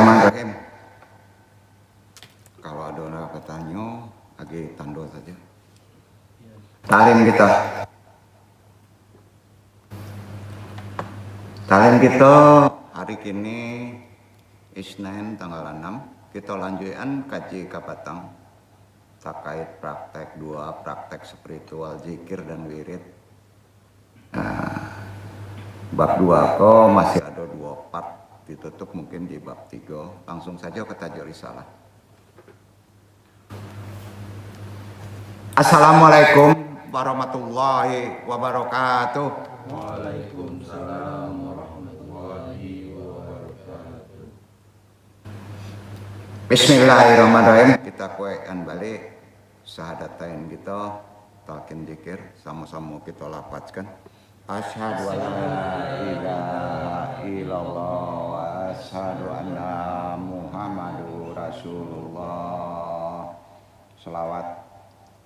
Bismillahirrahmanirrahim. Kalau ada pertanyaan, lagi tanda saja. Talim kita hari ini Isnin tanggal 6. Kita lanjutkan kaji kapatang terkait praktek 2, praktek spiritual zikir dan wirid. Bab 2 kok masih ada 2 part, ditutup mungkin di bab 3. Langsung saja ke tajuk risalah. Assalamualaikum warahmatullahi wabarakatuh. Waalaikumsalam warahmatullahi wabarakatuh. Bismillahirrahmanirrahim. Kita kuekan balik syahadatain kita, talqin zikir, sama-sama kita lafazkan. Asyhadu an la ilaha illallah wa asyhadu anna Muhammadur Rasulullah. Selawat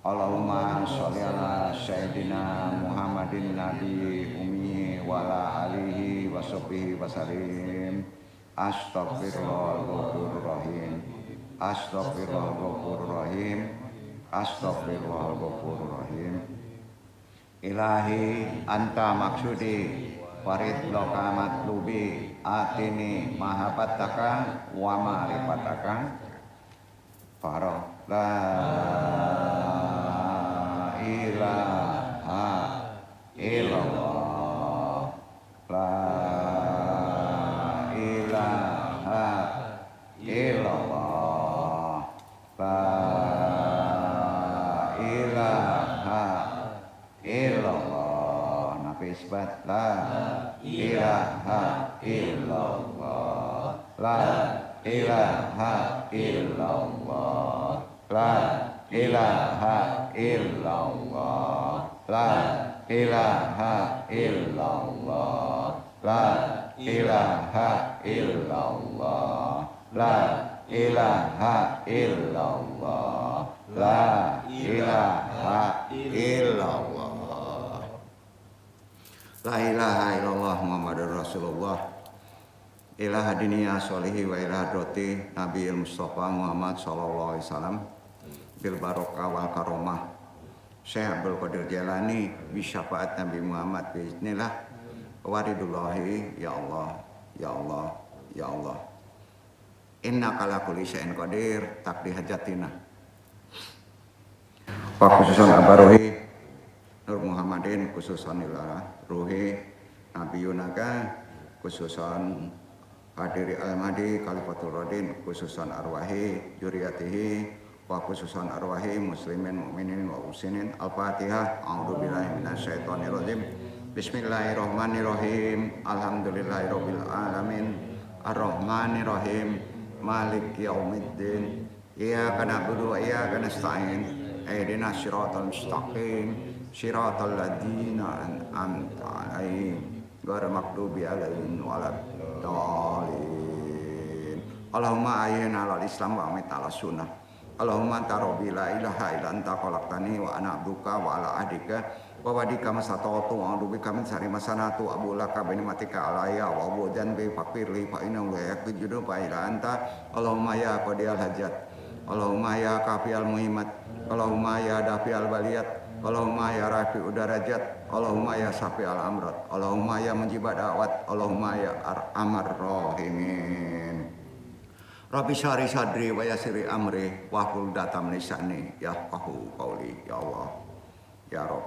Allahumma sholli ala sayyidina Muhammadin nabi ummi wa ala alihi wa sahbihi wa sallim. Astaghfirullahaladzim. Astaghfirullahaladzim. Astaghfirullahaladzim. Ilahi anta maksudi warid loka matlubi atini mahabataka wa marifataka faro la ilaha illallah la ilaha illallah la ilaha illallah. Nabi isbat la ilaha illallah la ilaha illallah la ilaha illallah la ilaha illallah la ilaha illallah la ilaha illallah la ilaha illallah la ilaha illallah Muhammadur Rasulullah ilaha diniyah sholihi wa ilaha droti Nabi Mustafa Muhammad sallallahu alaihi wasallam bil barokah wal karomah Syekh Abdul Qadir Jailani bi syafaat Nabi Muhammad bismillah waridullahi ya Allah ya Allah ya Allah innaka ala kulli syai'in qadir taqdi hajatina wa khususan abaruhi Nur Muhammadin khususan ila ruhi Nabi Yunaka khususan hadiri al-madi kalifatul radin khususan arwahi juriyatihi wa khususan arwahi muslimin mu'minin wa muslimin al-fatihah a'udzubillahi minasyaitonir rajim bismillahirrahmanirrahim alhamdulillahirabbil alamin arrahmanirrahim maliki yaumiddin iyyaka na'budu wa iyyaka nasta'in ihdinas siratal mustaqim siratal ladzina an'amta 'alaihim ghairil maghdubi 'alaihim waladdallin. Allahumma ayyina 'alal islam wa amit 'alas sunnah. Allahumma anta rabbi la ilaha illa anta khalaqtani wa ana 'abduka wa ala ahdika wa wadika masata'tu wa a'udzubika min syarri ma sana'tu abulaka bi ni'matika alayya wa abudan bi faqirli fa innahu la yaqidu fa ila anta. Allahumma ya qadiyal hajat, Allahumma ya kafiyal muhimmat, Allahumma ya dafi'al baliyat, Allahumma ya rafi'ud darajat, Allahumma ya syafi'al amrat, Allahumma ya mujibad da'wat, Allahumma ya arhamar rahimin. Rabbi syari sadri wa yassiri amri wa hlul 'uqdatam min lisani yafqahu qauli. Ya Allah ya Rabb,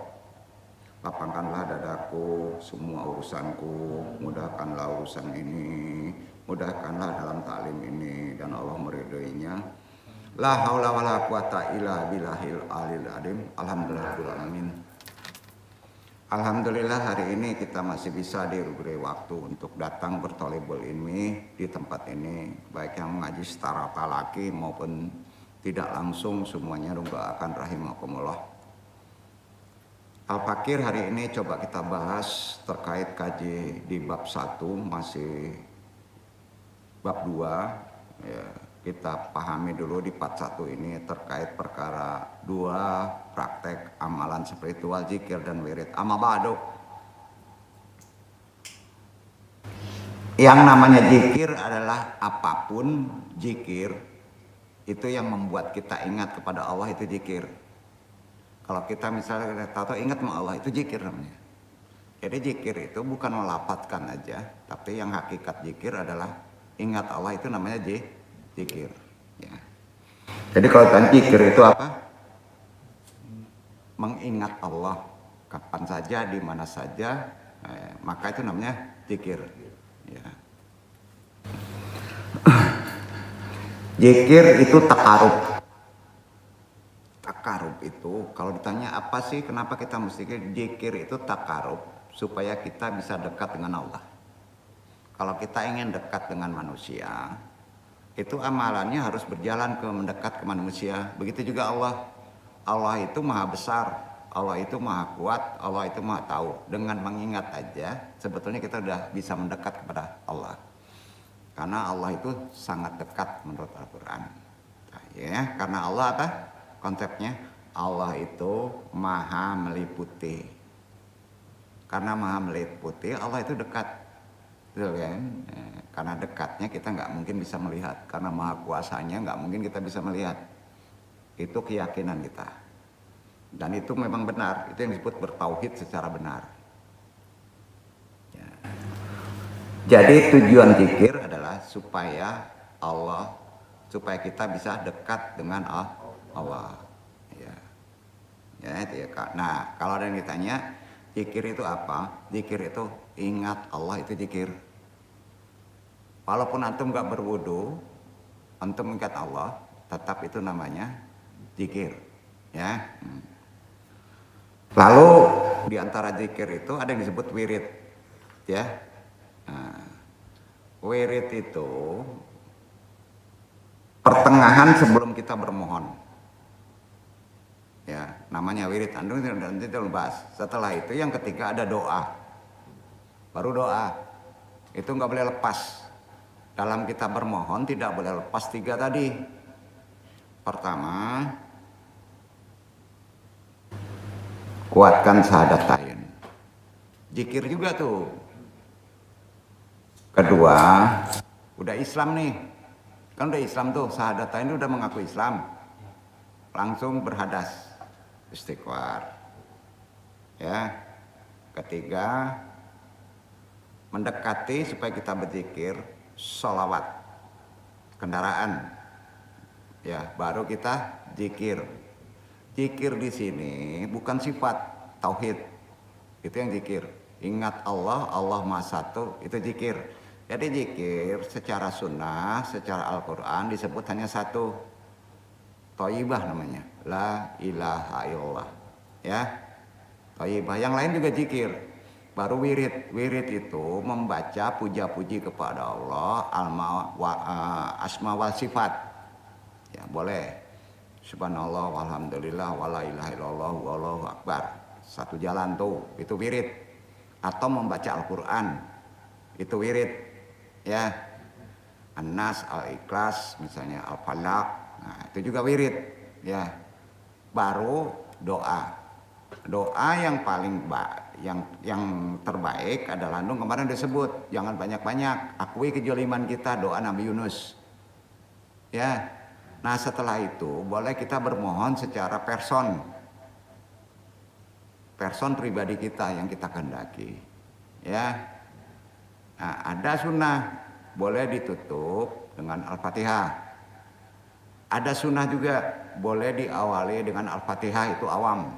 lapangkanlah dadaku semua urusanku, mudahkanlah urusan ini, mudahkanlah dalam taklim ini dan Allah meridhoinya. La haula wala quwata illa billahil aliyil azim. Alhamdulillahirabbil alamin. Alhamdulillah hari ini kita masih bisa diberi waktu untuk datang berthalibul ilmi di tempat ini, baik yang mengaji secara talaki maupun tidak langsung, semuanya akan rahimakumullah. Al-Fakir hari ini coba kita bahas terkait kaji di bab 1, masih bab 2 ya. Kita pahami dulu di part 1 ini terkait perkara 2 praktek amalan spiritual zikir dan wirid. Amma ba'du. Yang namanya zikir adalah apapun zikir itu yang membuat kita ingat kepada Allah, itu zikir. Kalau kita misalnya tahu ingat sama Allah, itu zikir namanya. Jadi zikir itu bukan melafadzkan aja, tapi yang hakikat zikir adalah ingat Allah, itu namanya zikir. Ya. Jadi kalau zikir itu apa? Mengingat Allah kapan saja, di mana saja, maka itu namanya zikir. Ya. Zikir itu takarub. Takarub itu kalau ditanya apa sih kenapa kita mesti zikir, itu takarub supaya kita bisa dekat dengan Allah. Kalau kita ingin dekat dengan manusia, itu amalannya harus berjalan ke mendekat ke manusia. Begitu juga Allah. Allah itu maha besar, Allah itu maha kuat, Allah itu maha tahu. Dengan mengingat aja sebetulnya kita sudah bisa mendekat kepada Allah. Karena Allah itu sangat dekat menurut Al-Quran. Nah, ya, karena Allah apa? Konsepnya Allah itu maha meliputi. Karena maha meliputi, Allah itu dekat. Betul kan? Karena dekatnya kita nggak mungkin bisa melihat. Karena maha kuasanya nggak mungkin kita bisa melihat. Itu keyakinan kita. Dan itu memang benar. Itu yang disebut bertauhid secara benar. Ya. Jadi tujuan zikir adalah supaya kita bisa dekat dengan Allah. Ya. Ya, itu ya, Kak. Nah, kalau ada yang ditanya, zikir itu apa? Zikir itu ingat Allah, itu zikir. Walaupun antum nggak berwudu, antum ingat Allah, tetap itu namanya zikir. Ya. Lalu di antara zikir itu ada yang disebut wirid. Ya. Nah, wirid itu pertengahan sebelum kita bermohon. Ya, namanya wirid. Nanti kita bahas. Setelah itu yang ketiga ada doa. Baru doa. Itu nggak boleh lepas. Dalam kita bermohon tidak boleh lepas tiga tadi. Pertama, kuatkan syahadatain. Zikir juga tuh. Kedua, udah Islam nih. Kan udah Islam tuh, syahadatain udah mengaku Islam. Langsung berhadas, istighfar. Ya. Ketiga, mendekati supaya kita berzikir, sholawat, kendaraan. Ya, baru kita zikir. Zikir di sini bukan sifat tauhid. Itu yang zikir. Ingat Allah, Allah Maha Satu, itu zikir. Jadi zikir secara sunnah, secara Al-Quran disebut hanya satu. Thayyibah namanya. La ilaha illallah. Ya. Thayyibah. Yang lain juga zikir. Baru wirid. Wirid itu membaca puja-puji kepada Allah, asma wa sifat. Ya, boleh. Subhanallah, walhamdulillah, wala ilaha illallah, wallahu akbar. Satu jalan tuh, itu wirid. Atau membaca Al-Quran, itu wirid. Ya, An-Nas, Al-Ikhlas, misalnya Al-Falaq, nah itu juga wirid. Ya, baru doa. Doa yang paling yang terbaik adalah kemarin disebut, jangan banyak-banyak. Akui kejoliman kita, doa Nabi Yunus. Ya, nah setelah itu boleh kita bermohon secara person pribadi kita yang kita kehendaki. Ya. Nah, ada sunnah boleh ditutup dengan Al-Fatihah. Ada sunnah juga boleh diawali dengan Al-Fatihah, itu awam.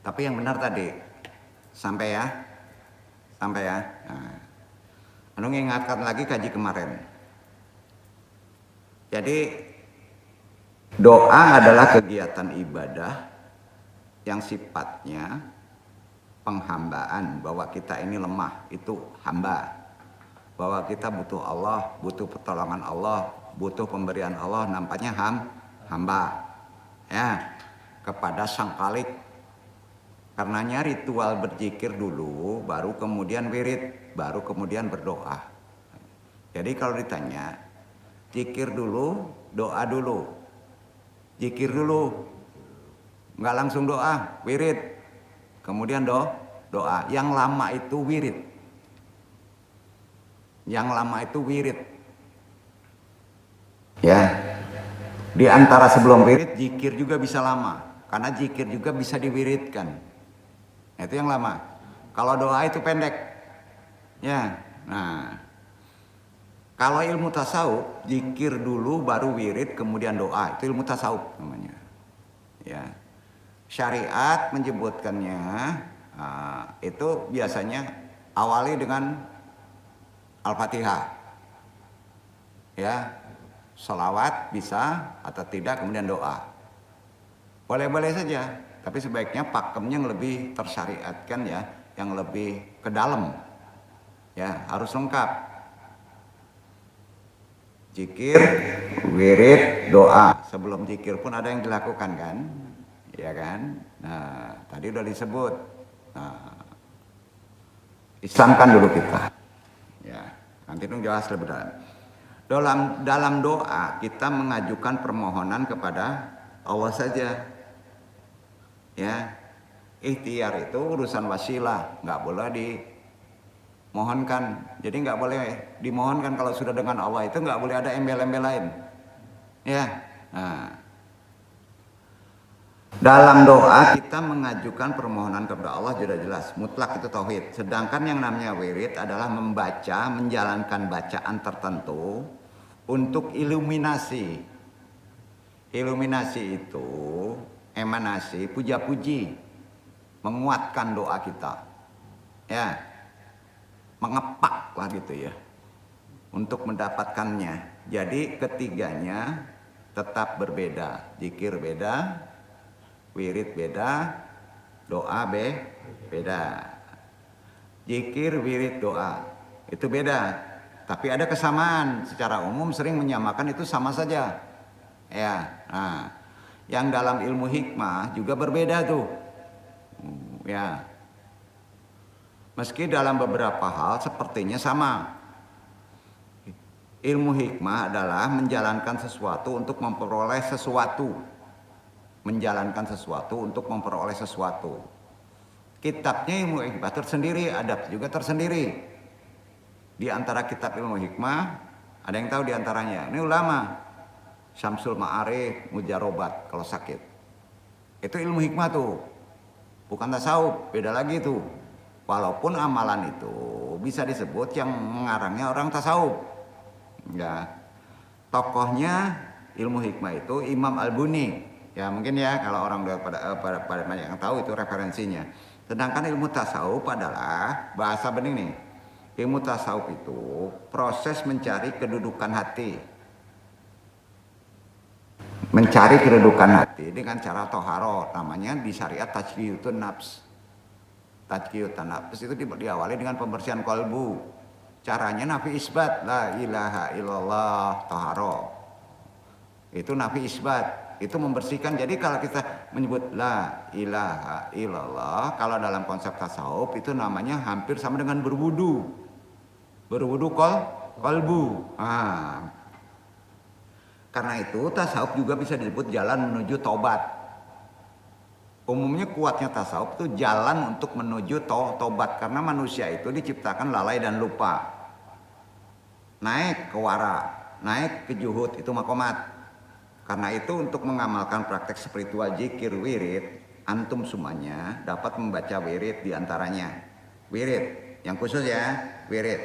Tapi yang benar tadi, sampai ya. Nah, anu ingatkan lagi kaji kemarin. Jadi doa adalah kegiatan ibadah yang sifatnya penghambaan, bahwa kita ini lemah, itu hamba. Bahwa kita butuh Allah, butuh pertolongan Allah, butuh pemberian Allah, nampaknya hamba. Ya, kepada Sang Khalik. Karenanya ritual berzikir dulu, baru kemudian wirid, baru kemudian berdoa. Jadi kalau ditanya, zikir dulu, doa dulu. Zikir dulu, nggak langsung doa, wirid. Kemudian doa. Yang lama itu wirid. Yang lama itu wirid. Ya. Di antara sebelum wirid, zikir juga bisa lama. Karena zikir juga bisa diwiridkan. Itu yang lama. Kalau doa itu pendek. Ya. Nah. Kalau ilmu tasawuf, zikir dulu baru wirid kemudian doa. Itu ilmu tasawuf namanya. Ya. Syariat menyebutkannya itu biasanya awali dengan Al-Fatihah. Ya. Sholawat bisa atau tidak kemudian doa. Boleh-boleh saja, tapi sebaiknya pakemnya yang lebih tersyariatkan ya, yang lebih ke dalam. Ya, harus lengkap. Zikir, wirid, doa. Sebelum zikir pun ada yang dilakukan kan? Ya kan? Nah, tadi udah disebut. Nah, Islamkan dulu kita. Ya, nanti dong jelas lebih dalam. Dalam doa kita mengajukan permohonan kepada Allah saja. Ya, ikhtiar itu urusan wasilah, nggak boleh dimohonkan. Jadi nggak boleh dimohonkan kalau sudah dengan Allah itu nggak boleh ada embel-embel lain. Ya, nah. Dalam doa kita mengajukan permohonan kepada Allah sudah jelas, mutlak itu tauhid. Sedangkan yang namanya wirid adalah membaca, menjalankan bacaan tertentu untuk iluminasi. Iluminasi itu emanasi, puja-puji, menguatkan doa kita. Ya. Mengepak lah gitu ya. Untuk mendapatkannya. Jadi ketiganya tetap berbeda. Zikir beda, wirid beda, doa beda. Zikir, wirid, doa itu beda. Tapi ada kesamaan. Secara umum sering menyamakan itu sama saja. Ya. Nah, yang dalam ilmu hikmah juga berbeda tuh. Ya. Meski dalam beberapa hal sepertinya sama. Ilmu hikmah adalah menjalankan sesuatu untuk memperoleh sesuatu. Menjalankan sesuatu untuk memperoleh sesuatu. Kitabnya ilmu hikmah tersendiri, adab juga tersendiri. Di antara kitab ilmu hikmah, ada yang tahu di antaranya. Ini ulama. Syamsul Ma'arif, Mujarobat kalau sakit. Itu ilmu hikmah tuh. Bukan tasawuf, beda lagi tuh. Walaupun amalan itu bisa disebut yang mengarangnya orang tasawuf. Ya. Tokohnya ilmu hikmah itu Imam Al-Buni. Ya mungkin ya kalau orang pada banyak yang tahu itu referensinya. Sedangkan ilmu tasawuf adalah bahasa bening nih. Ilmu tasawuf itu proses mencari kedudukan hati. Mencari kedudukan hati dengan cara toharo. Namanya di syariat tajkiyutun nafs. Tajkiyutun nafs itu diawali dengan pembersihan kolbu. Caranya nafi isbat. La ilaha illallah toharo. Itu nafi isbat. Itu membersihkan. Jadi kalau kita menyebut la ilaha illallah, kalau dalam konsep tasawuf itu namanya hampir sama dengan berwudu. Berwudu kolbu. Karena itu tasawuf juga bisa disebut jalan menuju taubat. Umumnya kuatnya tasawuf itu jalan untuk menuju taubat. Karena manusia itu diciptakan lalai dan lupa. Naik ke wara, naik ke juhud, itu makomat. Karena itu untuk mengamalkan praktek spiritual zikir wirid, antum semuanya dapat membaca wirid diantaranya. Wirid, yang khusus ya, wirid.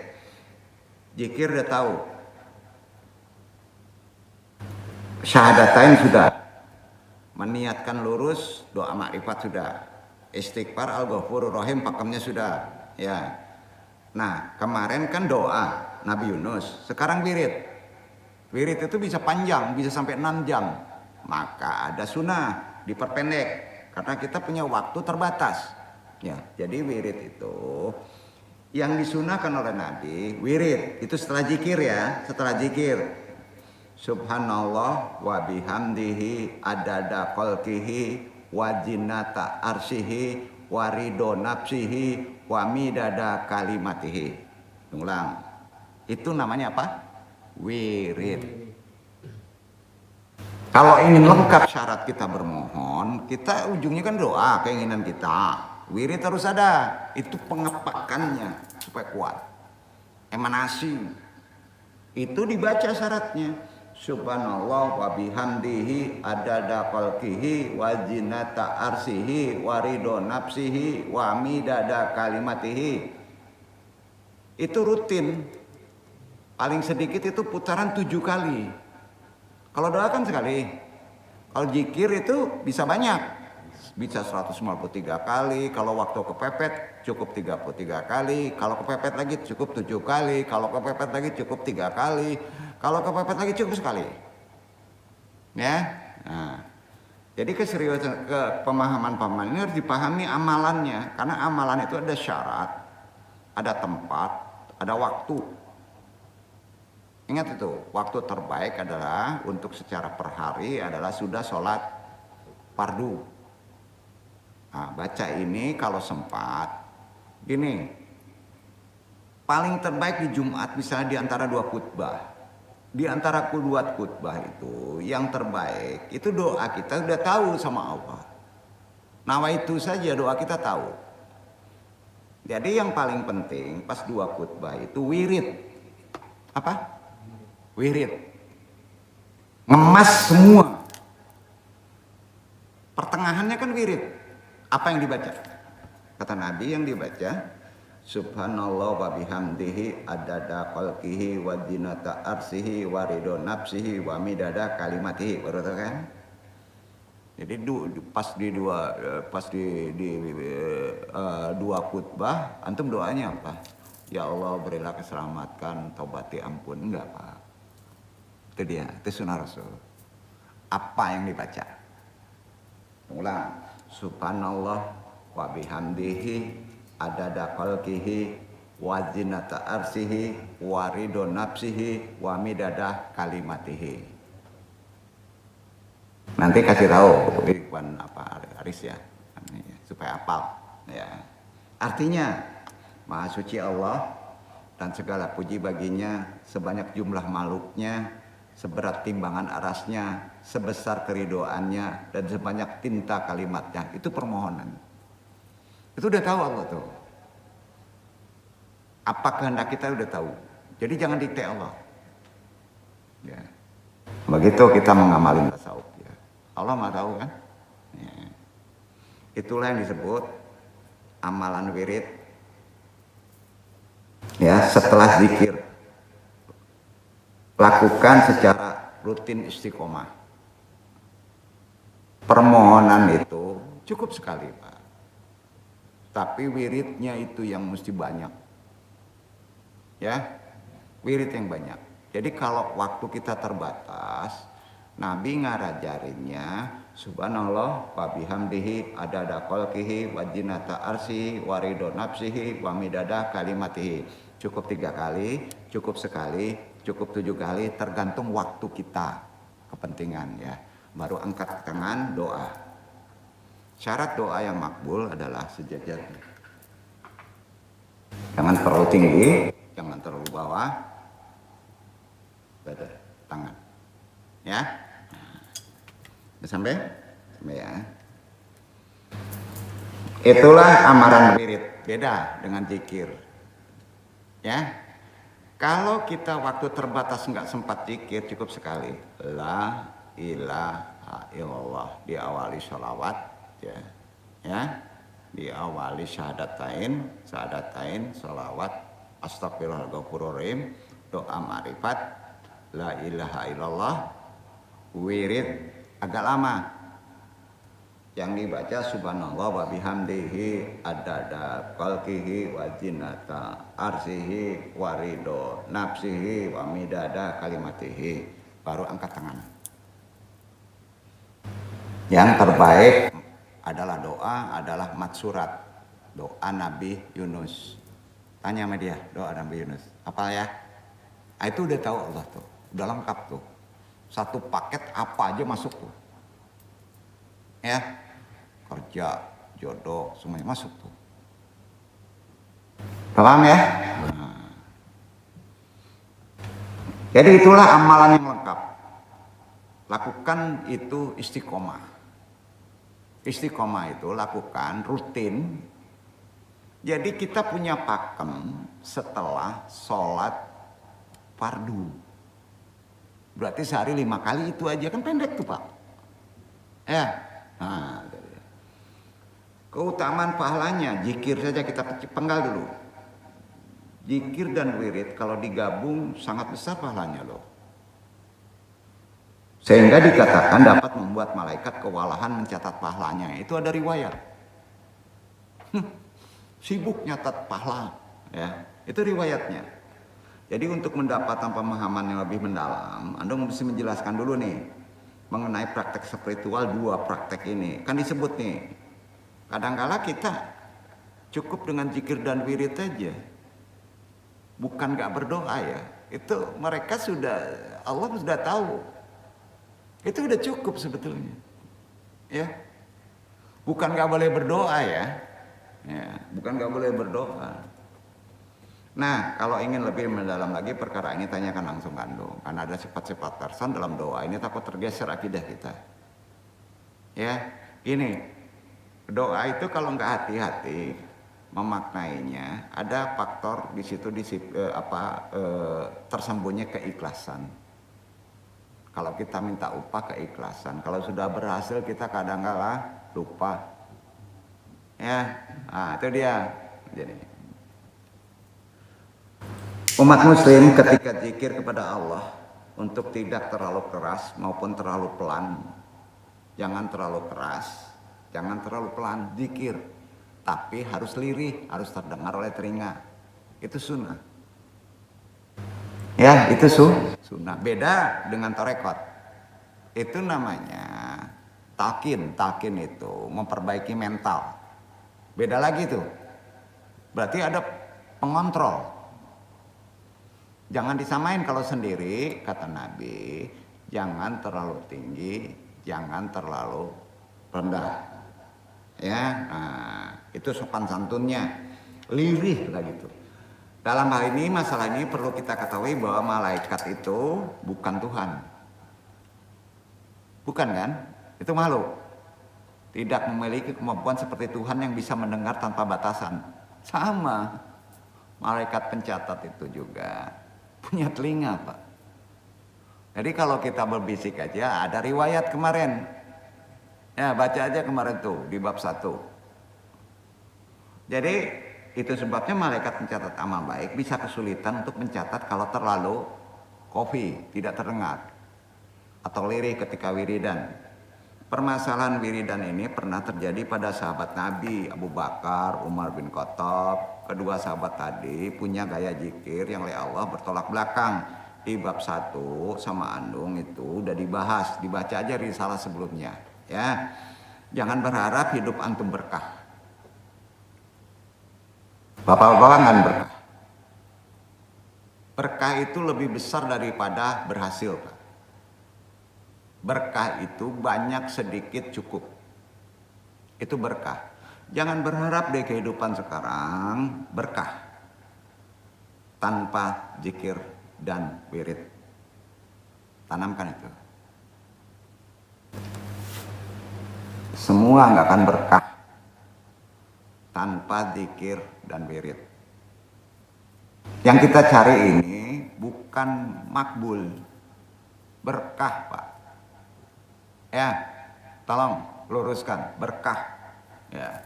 Zikir udah tahu. Syahadatain sudah. Meniatkan lurus, doa makrifat sudah. Istighfar al-ghafurur rahim pakemnya sudah. Ya. Nah, kemarin kan doa Nabi Yunus, sekarang wirid. Wirid itu bisa panjang, bisa sampai 6 jam. Maka ada sunnah, diperpendek. Karena kita punya waktu terbatas. Ya, jadi wirid itu yang disunahkan oleh Nabi, wirid itu setelah zikir ya, setelah zikir. Subhanallah wa bihamdihi adada khalqihi wa zinata arsyihi wa ridho nafsihi wa midada kalimatihi. Ulang. Itu namanya apa? Wirid. Kalau ingin lengkap syarat kita bermohon, kita ujungnya kan doa, keinginan kita. Wirid harus ada. Itu pengepakannya supaya kuat. emanasi. Itu dibaca syaratnya. Subhanallah wa bihamdihi adada khalqihi wa zinata arsihi wa ridho nafsihi wa midada kalimatihi. Itu rutin. Paling sedikit itu putaran 7 kali. Kalau doa kan sekali. Kalau zikir itu bisa banyak. Bisa 153 kali. Kalau waktu kepepet cukup 33 kali. Kalau kepepet lagi cukup 7 kali. Kalau kepepet lagi cukup 3 kali. Kalau kepepet lagi cukup sekali. Ya. Nah, jadi keseriusan pemahaman-pemahaman ini harus dipahami amalannya. Karena amalan itu ada syarat, ada tempat, ada waktu. Ingat itu, waktu terbaik adalah untuk secara per hari adalah sudah sholat fardu. Nah, baca ini kalau sempat, gini, paling terbaik di Jumat misalnya di antara 2 khutbah. Di antara kedua khutbah itu yang terbaik itu doa kita udah tahu sama Allah. Nawaitu saja doa kita tahu. Jadi yang paling penting pas 2 khutbah itu wirid. Apa? Wirid. Ngemas semua. Pertengahannya kan wirid. Apa yang dibaca? Kata Nabi yang dibaca Subhanallah wa bihamdihi adada khalqihi wa zinata arsihi wa ridho nafsihi wa midada kalimatihi. Baru tahu kan? Jadi pas di dua khutbah antum doanya apa? Ya Allah berilah keselamatan, taubati ampun. Enggak, Pak. Itu dia, itu sunnah Rasul. Apa yang dibaca? Ulang. Subhanallah wa bihamdihi adada khalqihi wa zinata arsihi wa ridho nafsihi wa midada kalimatihi. Nanti kasih tahu Ikhwan Aris ya, supaya hafal ya. Artinya Maha suci Allah dan segala puji baginya, sebanyak jumlah makhluknya, seberat timbangan arasnya, sebesar keridoannya, dan sebanyak tinta kalimatnya. Itu permohonan. Itu udah tahu Allah tuh. Apa kehendak kita udah tahu. Jadi jangan dikte Allah. Ya. Begitu kita mengamalin tasawuf. Ya. Allah mah tahu kan. Ya. Itulah yang disebut amalan wirid. Ya, setelah zikir. Lakukan secara rutin istiqomah. Permohonan itu cukup sekali, Pak. Tapi wiridnya itu yang mesti banyak. Ya, wirid yang banyak. Jadi kalau waktu kita terbatas, Nabi ngarajarinnya Subhanallah wa bihamdihi adada khalqihi wa zinata arsihi wa ridho nafsihi wa midada kalimatihi. Cukup 3 kali, cukup sekali, cukup 7 kali, tergantung waktu kita, kepentingan ya. Baru angkat tangan doa. Syarat doa yang makbul adalah sejajar. Jangan terlalu tinggi, jangan terlalu bawah. Beda tangan. Ya. Udah sampai? Sampai ya. Itulah amaran wirid, beda dengan zikir. Ya. Kalau kita waktu terbatas nggak sempat zikir, cukup sekali. La ilaha illallah, diawali sholawat. Ya, diawali syahadatain, sholawat, astagfirullahaladzim, doa ma'rifat, la ilaha illallah, wirid agak lama. Yang dibaca subhanallah wa bihamdihi adada khalqihi wa zinata arsihi wa ridho nafsihi wa midada kalimatihi. Baru angkat tangan. Yang terbaik adalah doa, adalah matsurat, doa Nabi Yunus. Tanya sama dia, doa Nabi Yunus. Apa ya? Nah, itu udah tahu Allah tuh, udah lengkap tuh. Satu paket apa aja masuk tuh. Ya, kerja, jodoh, semuanya masuk tuh. Paham ya? Nah. Jadi itulah amalan yang lengkap. Lakukan itu istiqomah. Istiqomah itu lakukan rutin Jadi kita punya pakem setelah sholat fardu. Berarti sehari 5 kali itu aja, kan pendek tuh Pak. Ya. Nah, keutamaan pahalanya, zikir saja kita penggal dulu. Zikir dan wirid kalau digabung sangat besar pahalanya loh. Sehingga dikatakan dapat membuat malaikat kewalahan mencatat pahalanya. Itu ada riwayat. Sibuk nyatat pahala, ya. Itu riwayatnya. Jadi untuk mendapatkan pemahaman yang lebih mendalam, Anda mesti menjelaskan dulu nih mengenai praktek spiritual, 2 praktek ini. Kan disebut nih, kadangkala kita cukup dengan zikir dan wirid aja. Bukan gak berdoa ya. Itu mereka sudah, Allah sudah tahu. Itu udah cukup sebetulnya. Ya. Bukan gak boleh berdoa ya. Ya, bukan gak boleh berdoa. Nah, kalau ingin lebih mendalam lagi perkara ini, tanyakan langsung Ando. Karena ada sifat-sifat person dalam doa ini takut tergeser akidah kita. Ya, ini doa itu kalau nggak hati-hati memaknainya, ada faktor di situ tersembunyi keikhlasan. Kalau kita minta upah keikhlasan, kalau sudah berhasil kita kadang-kala lupa. Ya, nah itu dia. Jadi umat muslim ketika zikir kepada Allah untuk tidak terlalu keras maupun terlalu pelan. Jangan terlalu keras, jangan terlalu pelan zikir. Tapi harus lirih, harus terdengar oleh telinga. Itu sunnah. Ya, itu sunnah. Beda dengan tarekat. Itu namanya talqin. Talqin itu memperbaiki mental. Beda lagi tuh. Berarti ada pengontrol. Jangan disamain kalau sendiri, kata Nabi, jangan terlalu tinggi, jangan terlalu rendah. Ya, nah, itu sopan santunnya, lirih lah gitu. Dalam hal ini, masalah ini perlu kita ketahui bahwa malaikat itu bukan Tuhan. Bukan kan? Itu makhluk. Tidak memiliki kemampuan seperti Tuhan yang bisa mendengar tanpa batasan. Sama, malaikat pencatat itu juga punya telinga Pak. Jadi kalau kita berbisik aja, ada riwayat kemarin. Ya baca aja kemarin tuh di bab 1. Jadi itu sebabnya malaikat pencatat amal baik bisa kesulitan untuk mencatat kalau terlalu kofi, tidak terdengar. Atau lirih ketika wiridan. Permasalahan wiridan ini pernah terjadi pada sahabat Nabi Abu Bakar, Umar bin Khattab. Kedua sahabat tadi punya gaya zikir yang oleh Allah bertolak belakang. Di bab 1 sama Andung itu udah dibahas, dibaca aja risalah sebelumnya. Ya, jangan berharap hidup antum berkah. Bapak-bapak kan berkah. Berkah itu lebih besar daripada berhasil, Pak. Berkah itu banyak sedikit cukup. Itu berkah. Jangan berharap deh kehidupan sekarang berkah tanpa zikir dan wirid. Tanamkan itu. Semua nggak akan berkah tanpa zikir dan wirid. Yang kita cari ini bukan makbul, berkah Pak. Ya, tolong luruskan berkah. Ya.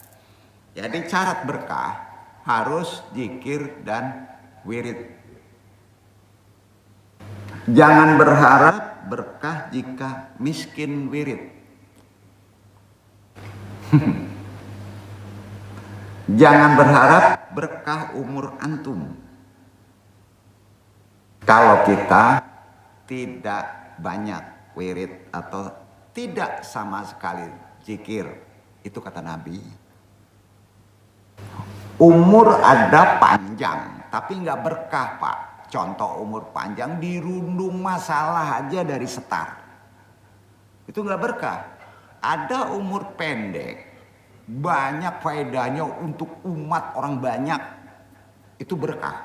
Jadi syarat berkah harus zikir dan wirid. Jangan berharap berkah jika miskin wirid. Jangan berharap berkah umur antum. Kalau kita tidak banyak wirid atau tidak sama sekali zikir, itu kata Nabi. Umur ada panjang, tapi nggak berkah Pak. Contoh umur panjang dirundung masalah aja dari setar. Itu nggak berkah. Ada umur pendek, banyak faedahnya untuk umat orang banyak. Itu berkah.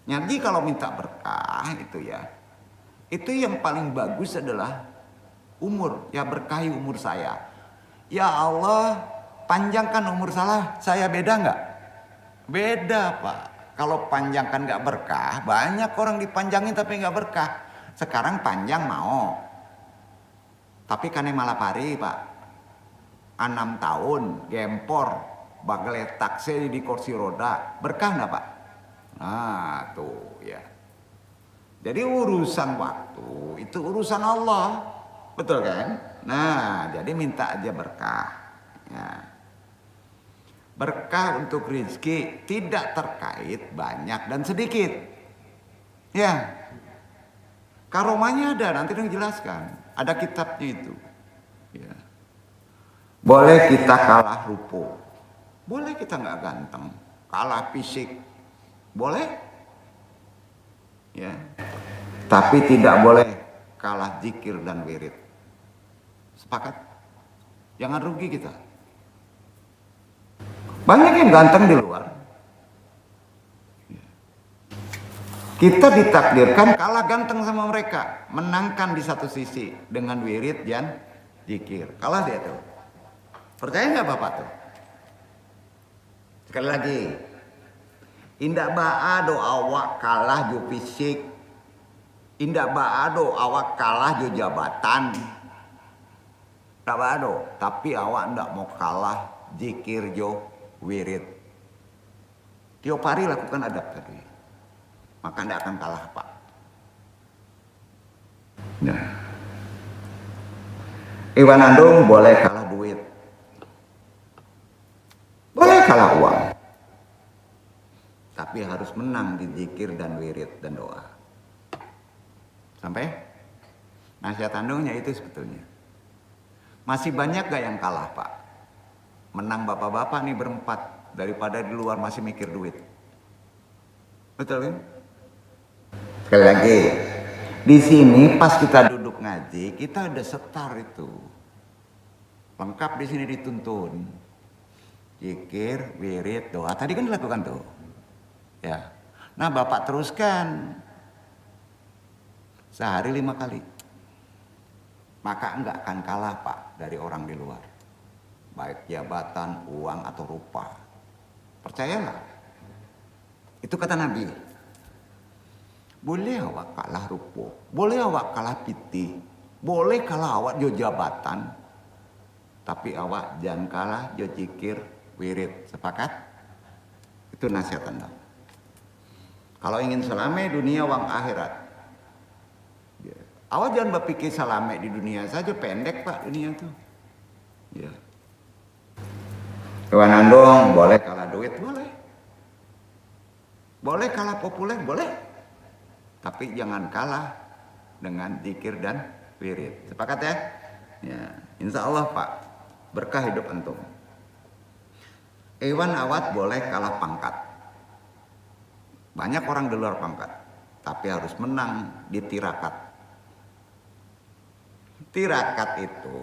Jadi kalau minta berkah itu ya, itu yang paling bagus adalah umur. Ya berkahi umur saya. Ya Allah, panjangkan umur saya beda nggak? Beda Pak. Kalau panjangkan nggak berkah, banyak orang dipanjangin tapi nggak berkah. Sekarang panjang mau, tapi kane malah pari Pak. 6 tahun gempor, bageletak saya di kursi roda, berkah nggak Pak? Nah tuh ya. Jadi urusan waktu itu urusan Allah, betul kan? Nah jadi minta aja berkah. Ya. Berkah untuk rezeki tidak terkait banyak dan sedikit. Ya. Karomanya ada, nanti dong jelaskan. Ada kitabnya itu. Ya. Boleh kita kalah rupo. Boleh kita nggak ganteng. Kalah fisik. Boleh. Ya. Tapi tidak boleh kalah zikir dan wirid. Sepakat? Jangan rugi kita. Banyak yang ganteng di luar. Kita ditakdirkan kalah ganteng sama mereka. Menangkan di satu sisi dengan wirid dan zikir. Kalah dia tuh. Percaya nggak Bapak tuh? Sekali lagi. Indak ba'a do awak kalah jo fisik. Indak ba'a do awak kalah jo jabatan. Tak ba'a do. Tapi awak ndak mau kalah zikir jo wirid. Tiap hari lakukan adab tadi. Maka ndak akan kalah Pak. Nah. Iwan Andung boleh kalah duit. Boleh kalah uang. Tapi harus menang di zikir dan wirid dan doa. Sampai? Nasihat Andungnya itu sebetulnya. Masih banyak gak yang kalah Pak? Menang bapak-bapak nih berempat daripada di luar masih mikir duit. Betul kan? Sekali lagi, di sini pas kita duduk ngaji, kita ada setar itu. Lengkap di sini dituntun. Zikir, wirid, doa. Tadi kan dilakukan tuh. Ya. Nah, Bapak teruskan. Sehari 5 kali. Maka enggak akan kalah Pak dari orang di luar. Baik jabatan, uang atau rupa. Percayalah. Itu kata Nabi. Boleh awak kalah rupa, boleh awak kalah piti, boleh kalah awak jo jabatan, tapi awak jangan kalah jo zikir wirid. Sepakat? Itu nasihat Anda. Kalau ingin selame dunia wang akhirat, ya. Awak jangan berpikir selame di dunia saja, pendek Pak dunia tuh. Ya. Iwan Andong boleh kalah duit, boleh. Boleh kalah populer, boleh. Tapi jangan kalah dengan zikir dan wirid. Sepakat ya? Ya, insya Allah Pak, berkah hidup antum. Iwan awat boleh kalah pangkat. Banyak orang di luar pangkat, tapi harus menang di tirakat. Tirakat itu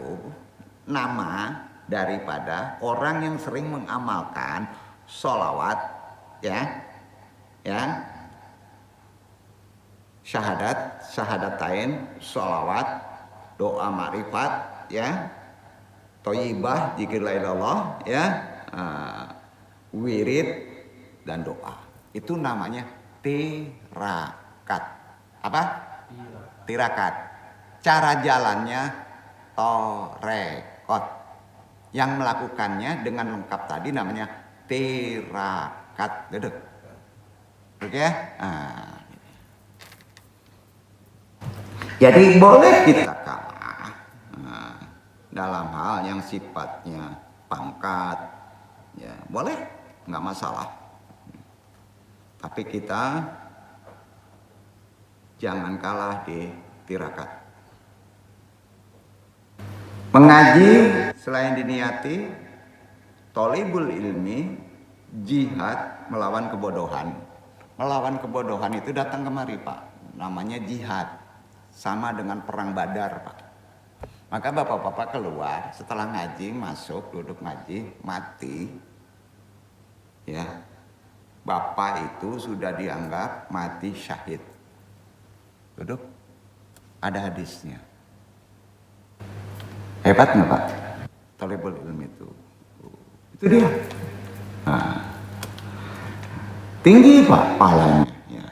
nama daripada orang yang sering mengamalkan sholawat, ya, syahadatain, sholawat, doa ma'rifat, ya, thayyibah, zikir la ilaha illallah, ya, wirid dan doa. Itu namanya tirakat. Apa? Tirakat. Cara jalannya torekot. Yang melakukannya dengan lengkap tadi namanya tirakat. Duduk. Oke ya? Jadi boleh kita kalah dalam hal yang sifatnya pangkat, ya boleh, nggak masalah. Tapi kita jangan kalah di tirakat. Mengaji selain diniati, thalibul ilmi, jihad melawan kebodohan. Melawan kebodohan itu datang kemari Pak, namanya jihad. Sama dengan perang Badar Pak. Maka bapak-bapak keluar setelah ngaji, masuk, duduk ngaji, mati. Ya, bapak itu sudah dianggap mati syahid. Duduk, ada hadisnya. Hebat nggak Pak? Thalibul ilmi itu. Itu dia. Nah, tinggi Pak pahalanya. Ya.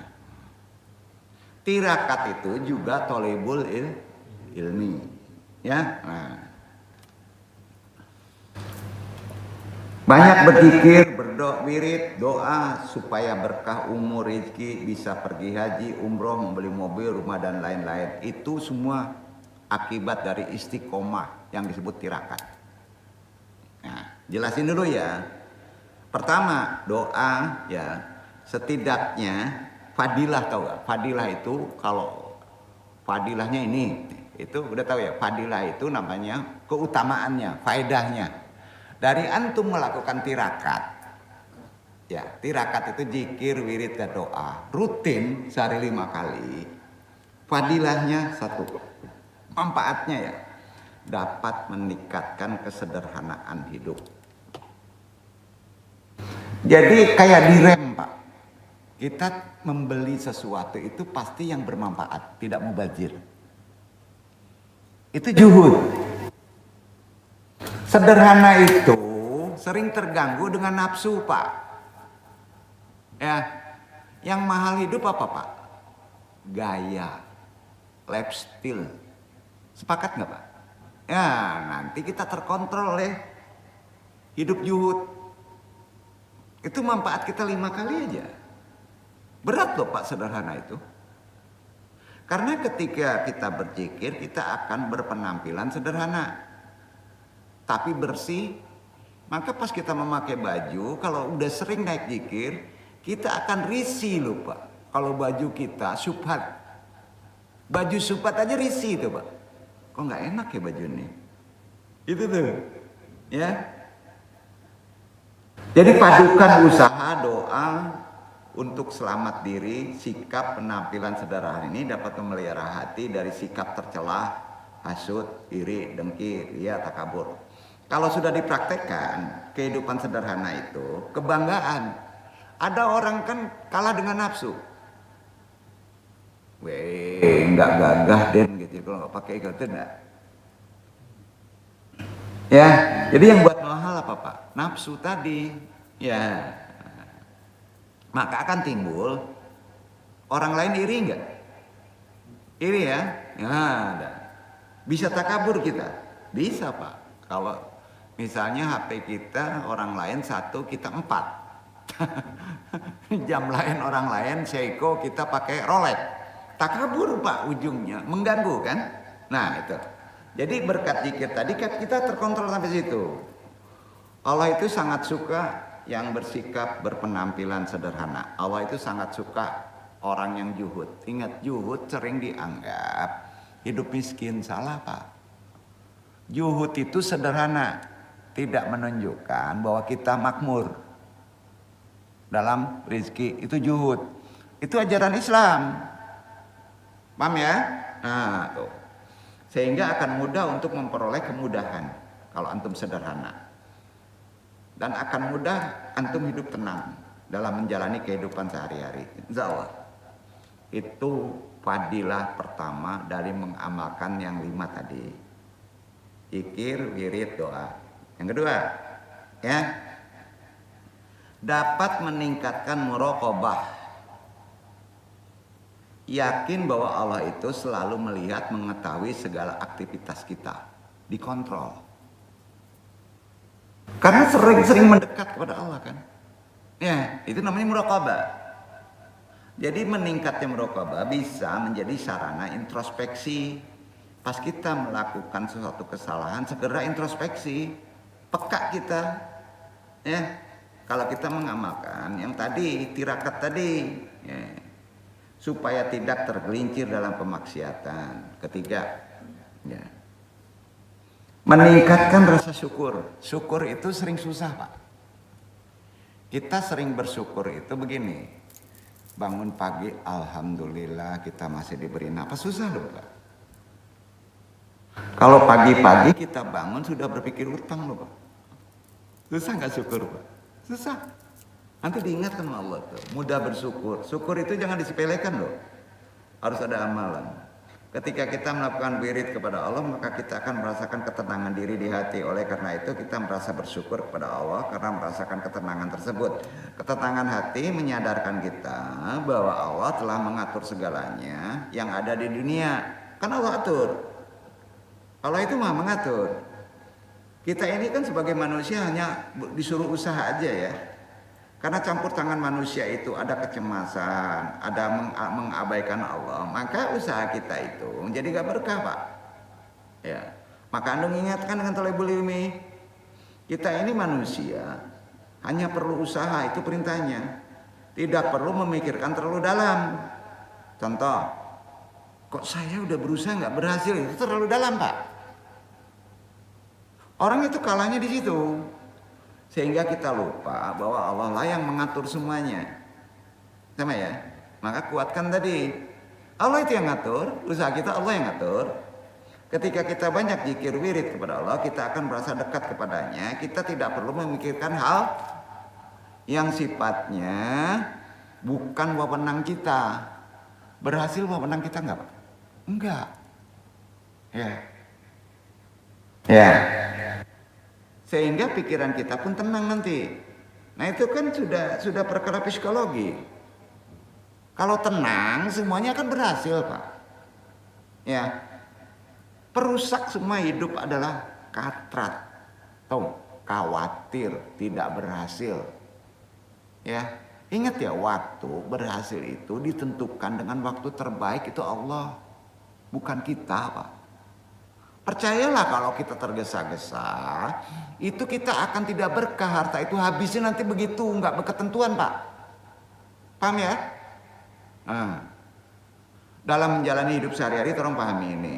Tirakat itu juga tolebul ilmi. Ya. Nah. Banyak berzikir, berdoa, wirid, doa supaya berkah umur, rezeki, bisa pergi haji, umroh, membeli mobil, rumah dan lain-lain. Itu semua akibat dari istiqomah yang disebut tirakat. Nah, jelasin dulu ya. Pertama, doa ya. Setidaknya fadilah, tahu gak? Fadilah itu kalau fadilahnya ini, itu udah tahu ya. Fadilah itu namanya keutamaannya, faedahnya. Dari antum melakukan tirakat, ya tirakat itu zikir, wirid dan doa rutin sehari 5 kali. Fadilahnya 1, manfaatnya ya dapat meningkatkan kesederhanaan hidup. Jadi kayak direm Pak, kita membeli sesuatu itu pasti yang bermanfaat, tidak mubazir. Itu juhud. Sederhana itu sering terganggu dengan nafsu Pak. Ya, yang mahal hidup apa Pak? Gaya, lifestyle. Sepakat nggak Pak? Ya, nanti kita terkontrol oleh hidup juhud. Itu manfaat kita 5 kali aja. Berat loh Pak sederhana itu. Karena ketika kita berzikir, kita akan berpenampilan sederhana. Tapi bersih, maka pas kita memakai baju, kalau udah sering naik zikir, kita akan risih loh Pak. Kalau baju kita subhat, baju subhat aja risih tuh Pak. Kok nggak enak ya baju ini? Itu tuh, ya. Jadi padukan usaha, doa untuk selamat diri, sikap penampilan sederhana ini dapat memelihara hati dari sikap tercelah, hasud, iri, dengki, riya, takabur. Kalau sudah dipraktekkan kehidupan sederhana itu, kebanggaan. Ada orang kan kalah dengan nafsu. Weh, nggak gagah Den gitu kalau nggak pakai itu enggak. Ya, jadi yang buat mahal apa Pak? Nafsu tadi. Ya. Maka akan timbul orang lain iri nggak? Iri ya? Ya, ada. Bisa takabur kita? Bisa Pak. Kalau misalnya HP kita orang lain 1, kita 4. Jam lain orang lain Seiko, kita pakai Rolex. Takabur Pak ujungnya, mengganggu kan? Nah itu. Jadi berkat zikir tadi kan kita terkontrol sampai situ. Allah itu sangat suka yang bersikap berpenampilan sederhana. Allah itu sangat suka orang yang juhud. Ingat, juhud sering dianggap hidup miskin. Salah Pak. Juhud itu sederhana, tidak menunjukkan bahwa kita makmur dalam rezeki. Itu juhud. Itu ajaran Islam. Paham ya? Nah, tuh. Sehingga akan mudah untuk memperoleh kemudahan kalau antum sederhana. Dan akan mudah antum hidup tenang dalam menjalani kehidupan sehari-hari. Insya Allah. Itu fadilah pertama dari mengamalkan yang 5 tadi. Zikir, wirid, doa. Yang kedua, ya, dapat meningkatkan muraqabah. Yakin bahwa Allah itu selalu melihat, mengetahui segala aktivitas kita, dikontrol. Karena sering mendekat kepada Allah kan. Ya, itu namanya muraqabah. Jadi meningkatnya muraqabah bisa menjadi sarana introspeksi. Pas kita melakukan sesuatu kesalahan, segera introspeksi, peka kita. Ya, kalau kita mengamalkan yang tadi, tirakat tadi, ya, supaya tidak tergelincir dalam kemaksiatan. Ketiga, ya, meningkatkan rasa syukur. Syukur itu sering susah Pak. Kita sering bersyukur itu begini. Bangun pagi, alhamdulillah kita masih diberi napas. Susah loh Pak. Kalau pagi-pagi kita bangun sudah berpikir utang loh Pak. Susah nggak syukur Pak? Susah. Nanti diingatkan sama Allah tuh. Mudah bersyukur. Syukur itu jangan disepelekan loh. Harus ada amalan. Ketika kita melakukan wirid kepada Allah, maka kita akan merasakan ketenangan diri di hati. Oleh karena itu kita merasa bersyukur kepada Allah karena merasakan ketenangan tersebut. Ketenangan hati menyadarkan kita bahwa Allah telah mengatur segalanya yang ada di dunia. Kan Allah atur. Allah itu Maha mengatur. Kita ini kan sebagai manusia hanya disuruh usaha aja ya. Karena campur tangan manusia itu ada kecemasan, ada mengabaikan Allah, maka usaha kita itu menjadi gak berkah, Pak. Ya, maka Anda ingatkan dengan thalibul ilmi, kita ini manusia hanya perlu usaha, itu perintahnya. Tidak perlu memikirkan terlalu dalam. Contoh, kok saya udah berusaha nggak berhasil, itu terlalu dalam, Pak. Orang itu kalahnya di situ. Sehingga kita lupa bahwa Allah lah yang mengatur semuanya. Sama ya? Maka kuatkan tadi. Allah itu yang ngatur, usaha kita Allah yang ngatur. Ketika kita banyak zikir wirid kepada Allah, kita akan merasa dekat kepadanya. Kita tidak perlu memikirkan hal yang sifatnya bukan wewenang kita. Berhasil wewenang kita enggak, Pak? Enggak. Ya. Ya. Sehingga pikiran kita pun tenang nanti. Nah itu kan sudah perkara psikologi. Kalau tenang semuanya akan berhasil, Pak. Ya, perusak semua hidup adalah katrat, khawatir tidak berhasil. Ya, ingat ya, waktu berhasil itu ditentukan dengan waktu terbaik itu Allah, bukan kita, Pak. Percayalah kalau kita tergesa-gesa, itu kita akan tidak berkah, harta itu habisnya nanti begitu, nggak berketentuan, Pak. Paham ya? Nah, dalam menjalani hidup sehari-hari tolong pahami ini.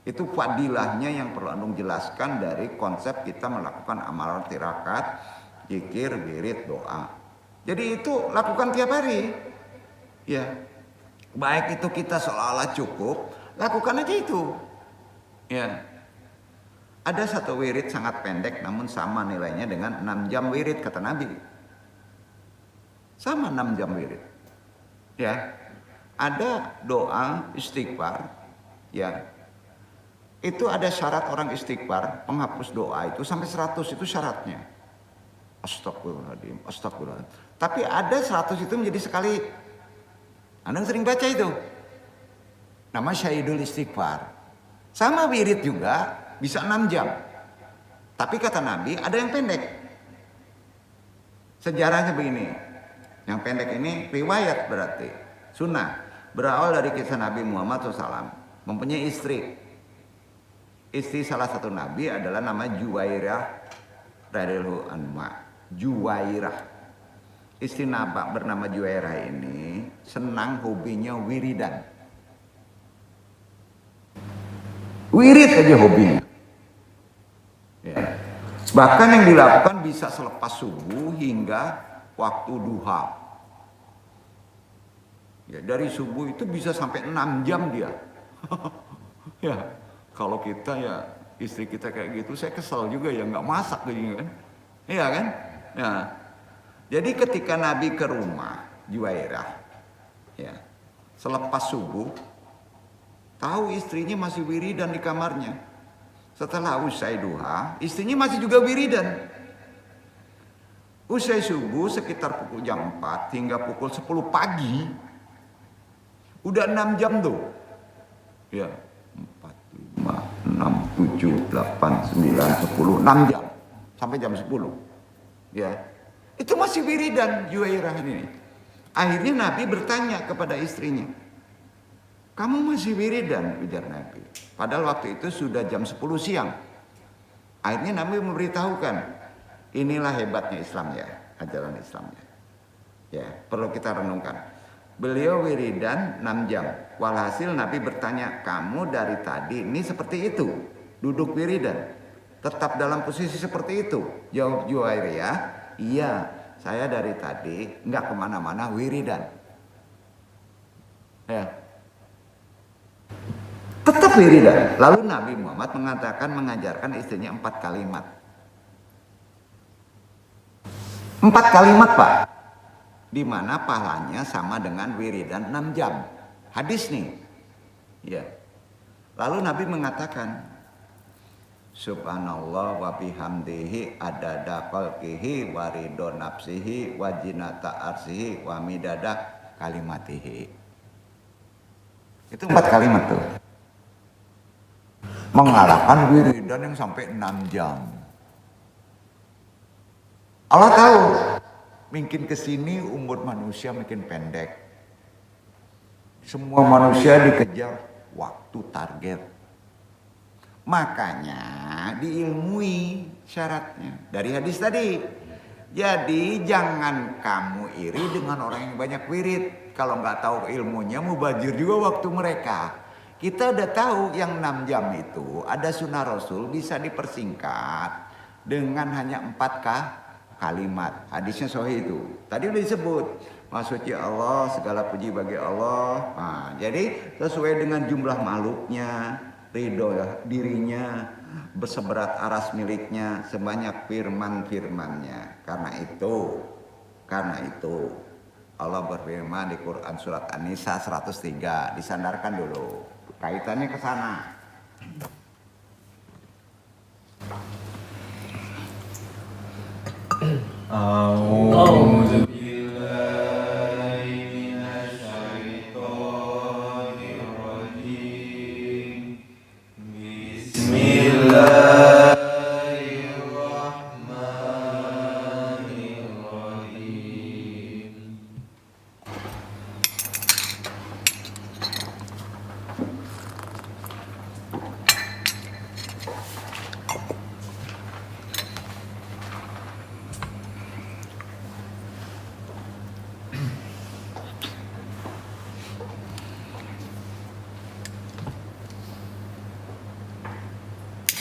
Itu fadilahnya yang perlu Andung jelaskan dari konsep kita melakukan amal tirakat, zikir, wirid, doa. Jadi itu lakukan tiap hari. Ya. Baik itu kita seolah-olah cukup, lakukan aja itu. Ya. Ada satu wirid sangat pendek namun sama nilainya dengan 6 jam wirid kata Nabi. Sama 6 jam wirid. Ya. Ada doa istighfar, ya. Itu ada syarat orang istighfar, penghapus doa itu sampai 100 itu syaratnya. Astagfirullahaladzim, astagfirullahaladzim. Tapi ada 100 itu menjadi sekali. Anda sering baca itu. Nama syahidul istighfar. Sama wirid juga bisa 6 jam. Tapi kata Nabi ada yang pendek. Sejarahnya begini. Yang pendek ini riwayat berarti. Sunnah. Berawal dari kisah Nabi Muhammad SAW. Mempunyai istri. Istri salah satu Nabi adalah nama Juwairah radhiyallahu anha. Juwairah. Istri Nabi bernama Juwairah ini senang hobinya wiridan. Wirid aja hobinya. Ya. Bahkan yang dilakukan bisa selepas subuh hingga waktu duha. Ya, dari subuh itu bisa sampai 6 jam dia. Ya, kalau kita ya istri kita kayak gitu, saya kesel juga ya, nggak masak gitu kan. Iya kan? Ya. Jadi ketika Nabi ke rumah Juwairah, ya, selepas subuh, tahu istrinya masih wiridan di kamarnya. Setelah usai duha, istrinya masih juga wiridan. Usai subuh sekitar pukul jam 4 hingga pukul 10 pagi, udah 6 jam tuh. Ya, 4, 5, 6, 7, 8, 9, 10, 6 jam. Sampai jam 10. Ya, itu masih wiridan Juwairah ini. Akhirnya Nabi bertanya kepada istrinya, kamu masih wiridan, ujar Nabi. Padahal waktu itu sudah jam 10 siang. Akhirnya Nabi memberitahukan, inilah hebatnya Islam ya, ajaran Islamnya. Ya, perlu kita renungkan. Beliau wiridan 6 jam. Walhasil Nabi bertanya, kamu dari tadi ini seperti itu, duduk wiridan, tetap dalam posisi seperti itu? Jawab Juwairiyah, iya, saya dari tadi nggak kemana-mana wiridan. Ya. Tetap wiridan. Lalu Nabi Muhammad mengajarkan istrinya 4 kalimat. 4 kalimat, Pak. Di mana pahalanya sama dengan wiridan 6 jam. Hadis nih. Ya. Lalu Nabi mengatakan, Subhanallah wa bihamdihi adada khalqihi wa ridho nafsihi wa jinata arsihi wa midada kalimatihi. Itu 4 kalimat tuh. Mengalahkan wiridan yang sampai 6 jam. Allah tahu, makin kesini umur manusia makin pendek. Semua manusia dikejar waktu target. Makanya diilmui syaratnya dari hadis tadi. Jadi jangan kamu iri dengan orang yang banyak wirid. Kalau nggak tahu ilmunya mubazir juga waktu mereka. Kita udah tahu yang 6 jam itu ada sunnah Rasul bisa dipersingkat dengan hanya 4 kalimat. Hadisnya sahih itu. Tadi udah disebut. Maksudnya Allah, segala puji bagi Allah. Nah, jadi sesuai dengan jumlah makhluknya, ridho dirinya, berseberat aras miliknya, sebanyak firman-firmannya. Karena itu Allah berfirman di Quran surat An-Nisa 103. Disandarkan dulu. Kaitannya ke sana. A'udzu billahi minasyaitonir rajim. Bismillahirrahmanirrahim.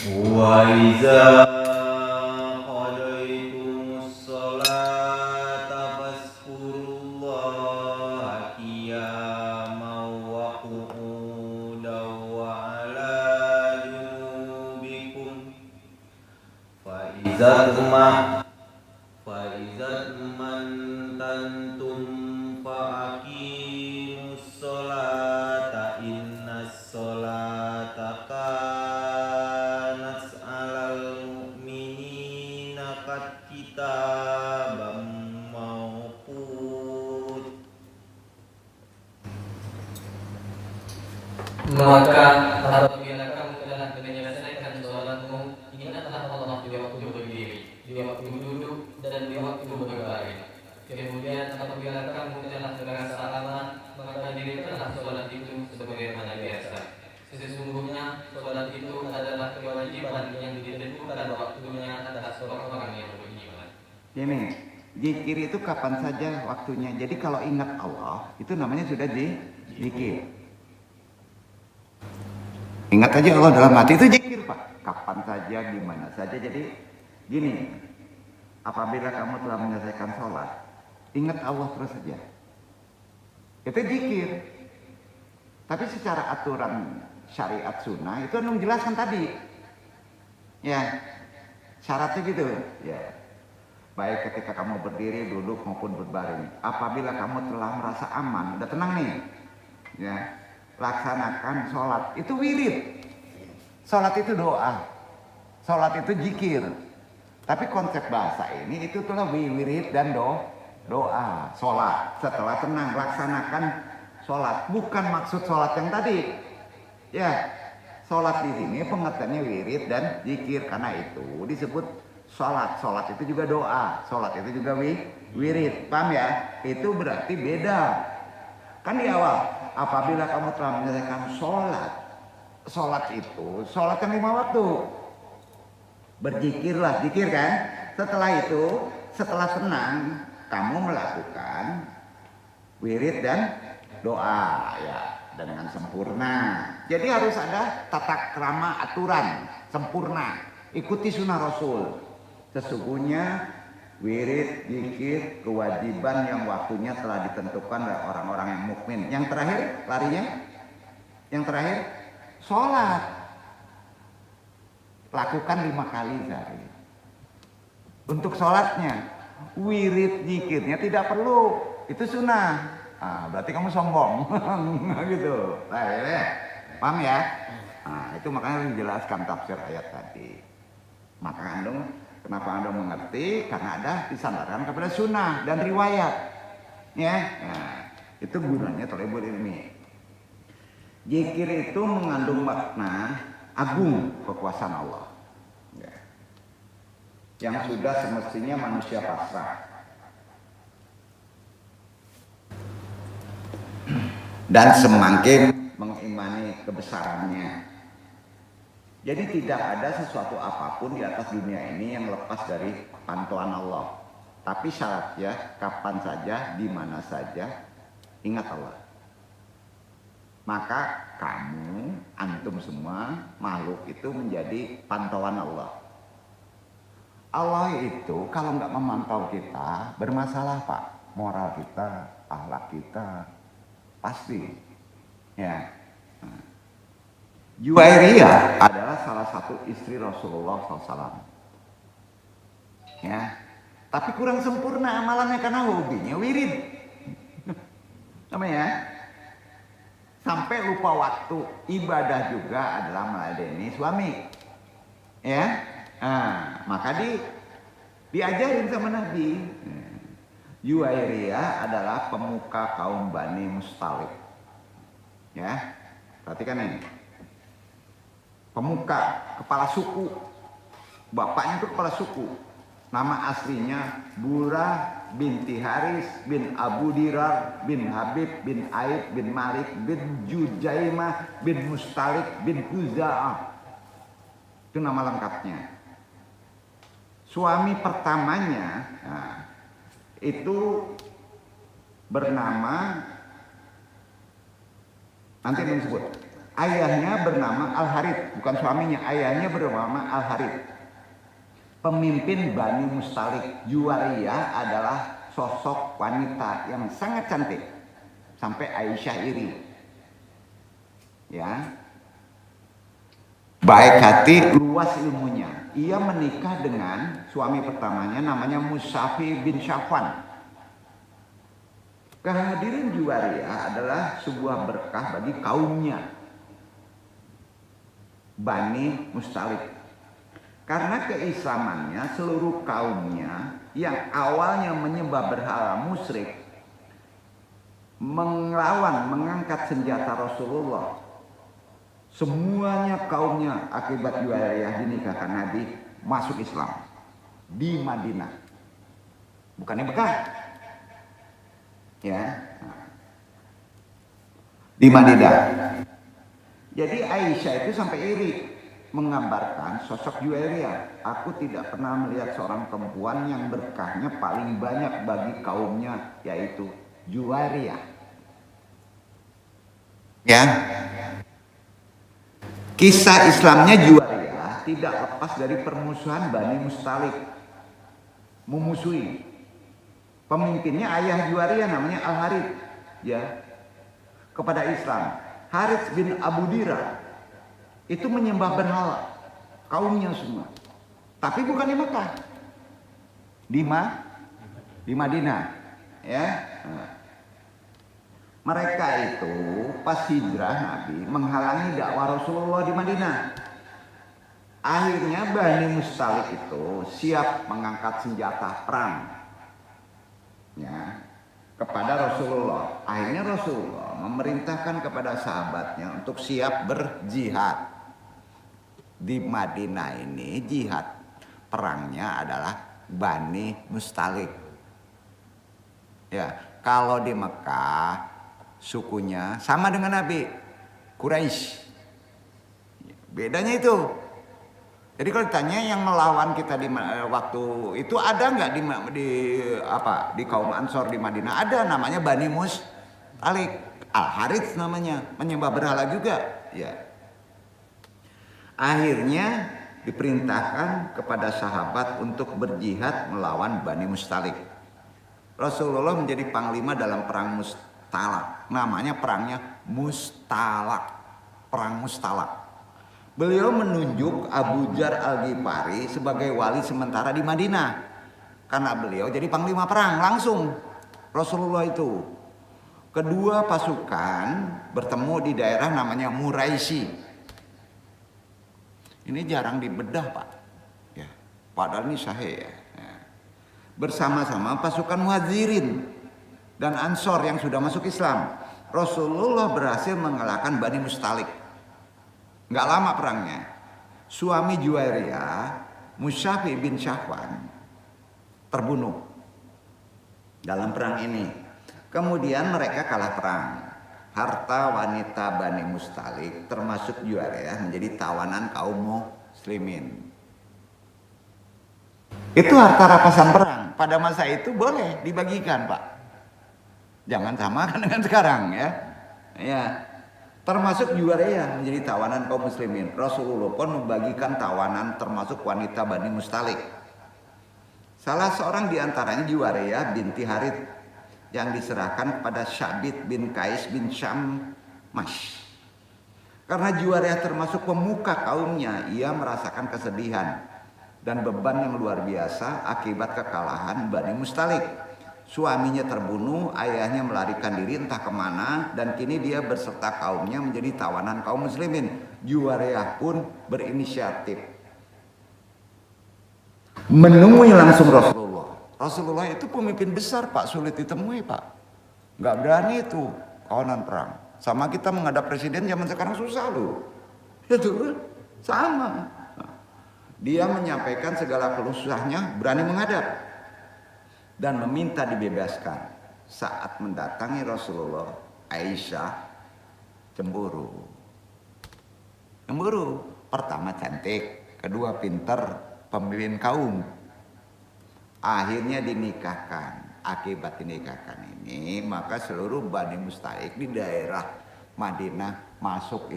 Wa iza qadaytumus sholata fazkurullaha qiyaman wa qu'udan wa 'ala junubikum fa iza mantantum fa aqimus sholata innas sholata kanat 'alal mu'minina kitaban mawqut. Maka apabila kamu telah menyelesaikan sholatmu, ingatlah Allah di waktu berdiri, di waktu duduk, dan di waktu berbaring. Kemudian apabila kamu telah merasa aman, maka dirikanlah sholat itu sebagaimana biasa. Sesungguhnya sholat itu adalah kewajiban yang ditentukan waktunya atas orang-orang yang beriman. Ini zikir itu kapan saja waktunya. Jadi kalau ingat Allah itu namanya sudah zikir. Ingat aja Allah dalam hati itu zikir, Pak. Kapan saja, di mana saja. Jadi gini, apabila kamu telah menyelesaikan sholat, ingat Allah terus saja. Itu zikir. Tapi secara aturan syariat sunnah itu menjelaskan tadi. Ya, syaratnya gitu. Ya. Baik ketika kamu berdiri, duduk maupun berbaring. Apabila kamu telah merasa aman, udah tenang nih. Ya. Laksanakan sholat, itu wirid. Sholat itu doa, sholat itu zikir. Tapi konsep bahasa ini itu tuh wirid dan doa. Sholat, setelah tenang laksanakan sholat. Bukan maksud sholat yang tadi. Ya, sholat di sini pengertiannya wirid dan zikir. Karena itu disebut sholat. Sholat itu juga doa, sholat itu juga wirid. Paham ya? Itu berarti beda. Kan di awal, apabila kamu telah menyelesaikan sholat itu sholat yang 5 waktu. Berzikirlah, zikir kan? Setelah itu, setelah tenang, kamu melakukan wirid dan doa ya dengan sempurna. Jadi harus ada tata krama aturan sempurna. Ikuti sunnah Rasul. Sesungguhnya wirid, zikir, kewajiban yang waktunya telah ditentukan oleh orang-orang yang mukmin. Yang terakhir, larinya? Yang terakhir, sholat. Lakukan 5 kali sehari. Untuk sholatnya, wirid, zikirnya tidak perlu. Itu sunnah. Berarti kamu sombong. Gitu. Nah, ya. Paham ya? Nah, itu makanya dijelaskan tafsir ayat tadi. Maka kenapa Anda mengerti? Karena ada disandarkan kepada sunnah dan riwayat. Ya, nah, itu gunanya thalibul ilmi. Zikir itu mengandung makna agung kekuasaan Allah. Ya. Yang sudah semestinya manusia pasrah. Dan semakin mengimani kebesarannya. Jadi tidak ada sesuatu apapun di atas dunia ini yang lepas dari pantauan Allah. Tapi syaratnya kapan saja, di mana saja, ingat Allah. Maka kamu, antum semua, makhluk itu menjadi pantauan Allah. Allah itu kalau nggak memantau kita, bermasalah Pak. Moral kita, akhlak kita, pasti. Ya. Juwairiyah adalah salah satu istri Rasulullah SAW. Ya, tapi kurang sempurna amalannya karena hobinya wirid. Namanya, sampai lupa waktu. Ibadah juga adalah meladeni suami. Ya, maka diajarin sama Nabi. Juwairiyah adalah pemuka kaum Bani Mustalik. Ya, perhatikan ini. Pemuka, kepala suku. Bapaknya itu kepala suku. Nama aslinya Burah binti Haris bin Abu Dirar bin Habib bin Aib bin Malik bin Jujaimah bin Mustalik bin Huza'ah. Itu nama lengkapnya. Suami pertamanya itu bernama, nanti disebut. Ayahnya bernama Al-Harith, bukan suaminya, ayahnya bernama Al-Harith. Pemimpin Bani Mustalik. Juwairiyah adalah sosok wanita yang sangat cantik. Sampai Aisyah iri. Ya. Baik hati, luas ilmunya. Ia menikah dengan suami pertamanya namanya Musafi bin Syafwan. Kehadiran Juwairiyah adalah sebuah berkah bagi kaumnya. Bani Mustalik. Karena keislamannya seluruh kaumnya yang awalnya menyembah berhala musyrik mengangkat senjata Rasulullah. Semuanya kaumnya akibat Juwairiyah dinikahkan Nabi masuk Islam di Madinah. Bukan di Mekah. Ya. Di Madinah. Jadi Aisyah itu sampai iri menggambarkan sosok Juwairiyah. Aku tidak pernah melihat seorang perempuan yang berkahnya paling banyak bagi kaumnya, yaitu Juwairiyah. Ya. Kisah Islamnya Juwairiyah tidak lepas dari permusuhan Bani Mustalik. Memusuhi. Pemimpinnya ayah Juwairiyah namanya Al-Harith. Ya. Kepada Islam. Harits bin Abu Dirar itu menyembah berhala kaumnya semua, tapi bukan di Mekah, di Madinah, ya. Mereka itu pas hijrah Nabi menghalangi dakwah Rasulullah di Madinah. Akhirnya Bani Mustalik itu siap mengangkat senjata perang, ya, kepada Rasulullah. Akhirnya Rasulullah memerintahkan kepada sahabatnya untuk siap berjihad. Di Madinah ini jihad perangnya adalah Bani Mustalik. Ya, kalau di Mekah sukunya sama dengan Nabi, Quraisy. Bedanya itu. Jadi kalau ditanya yang melawan kita di waktu itu ada nggak di kaum Ansor di Madinah? Ada, namanya Bani Mustalik. Al-Harits namanya, menyembah berhala juga. Ya. Akhirnya diperintahkan kepada sahabat untuk berjihad melawan Bani Mustalik. Rasulullah menjadi panglima dalam perang Mustalak. Namanya perangnya Mustalak. Perang Mustalak. Beliau menunjuk Abu Dzar Al-Ghifari sebagai wali sementara di Madinah. Karena beliau jadi panglima perang langsung. Rasulullah itu. Kedua pasukan bertemu di daerah namanya Muraisi. Ini jarang dibedah, Pak. Ya, padahal ini sahih ya. Bersama-sama pasukan Muhajirin dan Ansor yang sudah masuk Islam, Rasulullah berhasil mengalahkan Bani Mustalik. Nggak lama perangnya. Suami Juwairiyah, Musyafi bin Syahwan, terbunuh dalam perang ini. Kemudian mereka kalah perang. Harta wanita Bani Mustalik termasuk Juwairiyah menjadi tawanan kaum muslimin. Itu harta rampasan perang. Pada masa itu boleh dibagikan, Pak. Jangan samakan dengan sekarang ya. Ya. Termasuk Juwairiyah menjadi tawanan kaum muslimin. Rasulullah pun membagikan tawanan termasuk wanita Bani Mustalik. Salah seorang di antaranya Juwairiyah binti Harith yang diserahkan kepada Syabit bin Qais bin Syammas. Karena Juwairiyah termasuk pemuka kaumnya, ia merasakan kesedihan dan beban yang luar biasa akibat kekalahan Bani Mustalik. Suaminya terbunuh, ayahnya melarikan diri entah kemana, dan kini dia berserta kaumnya menjadi tawanan kaum muslimin. Juwairiyah pun berinisiatif menemui langsung Rasulullah. Rasulullah itu pemimpin besar, Pak, sulit ditemui, Pak. Nggak berani itu kawanan perang. Sama kita menghadap presiden zaman sekarang susah loh. Itu sama. Dia menyampaikan segala keluh kesahnya, berani menghadap dan meminta dibebaskan. Saat mendatangi Rasulullah, Aisyah cemburu. Cemburu. Pertama cantik, kedua pinter, pemimpin kaum. Akhirnya dinikahkan. Akibat dinikahkan ini, maka seluruh Bani Mustalik di daerah Madinah masuk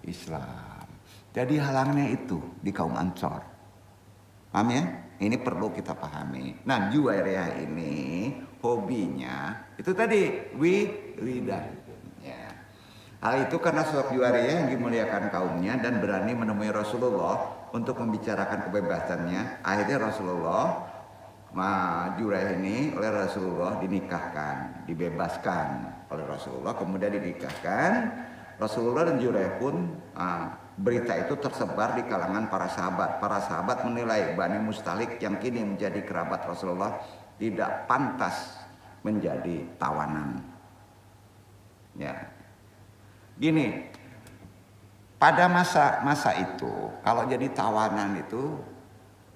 Islam. Jadi halangnya itu di kaum Ansor. Paham ya? Ini perlu kita pahami. Nah, Juwairiyah ini hobinya itu tadi wiridan. Ya. Hal itu karena sosok Juwairiyah yang dimuliakan kaumnya dan berani menemui Rasulullah untuk membicarakan kebebasannya. Akhirnya Rasulullah, Juwairiyah ini oleh Rasulullah dinikahkan, dibebaskan oleh Rasulullah, kemudian dinikahkan. Rasulullah dan Juwairiyah pun berita itu tersebar di kalangan para sahabat. Para sahabat menilai Bani Mustalik yang kini menjadi kerabat Rasulullah tidak pantas menjadi tawanan. Ya, gini, pada masa itu kalau jadi tawanan itu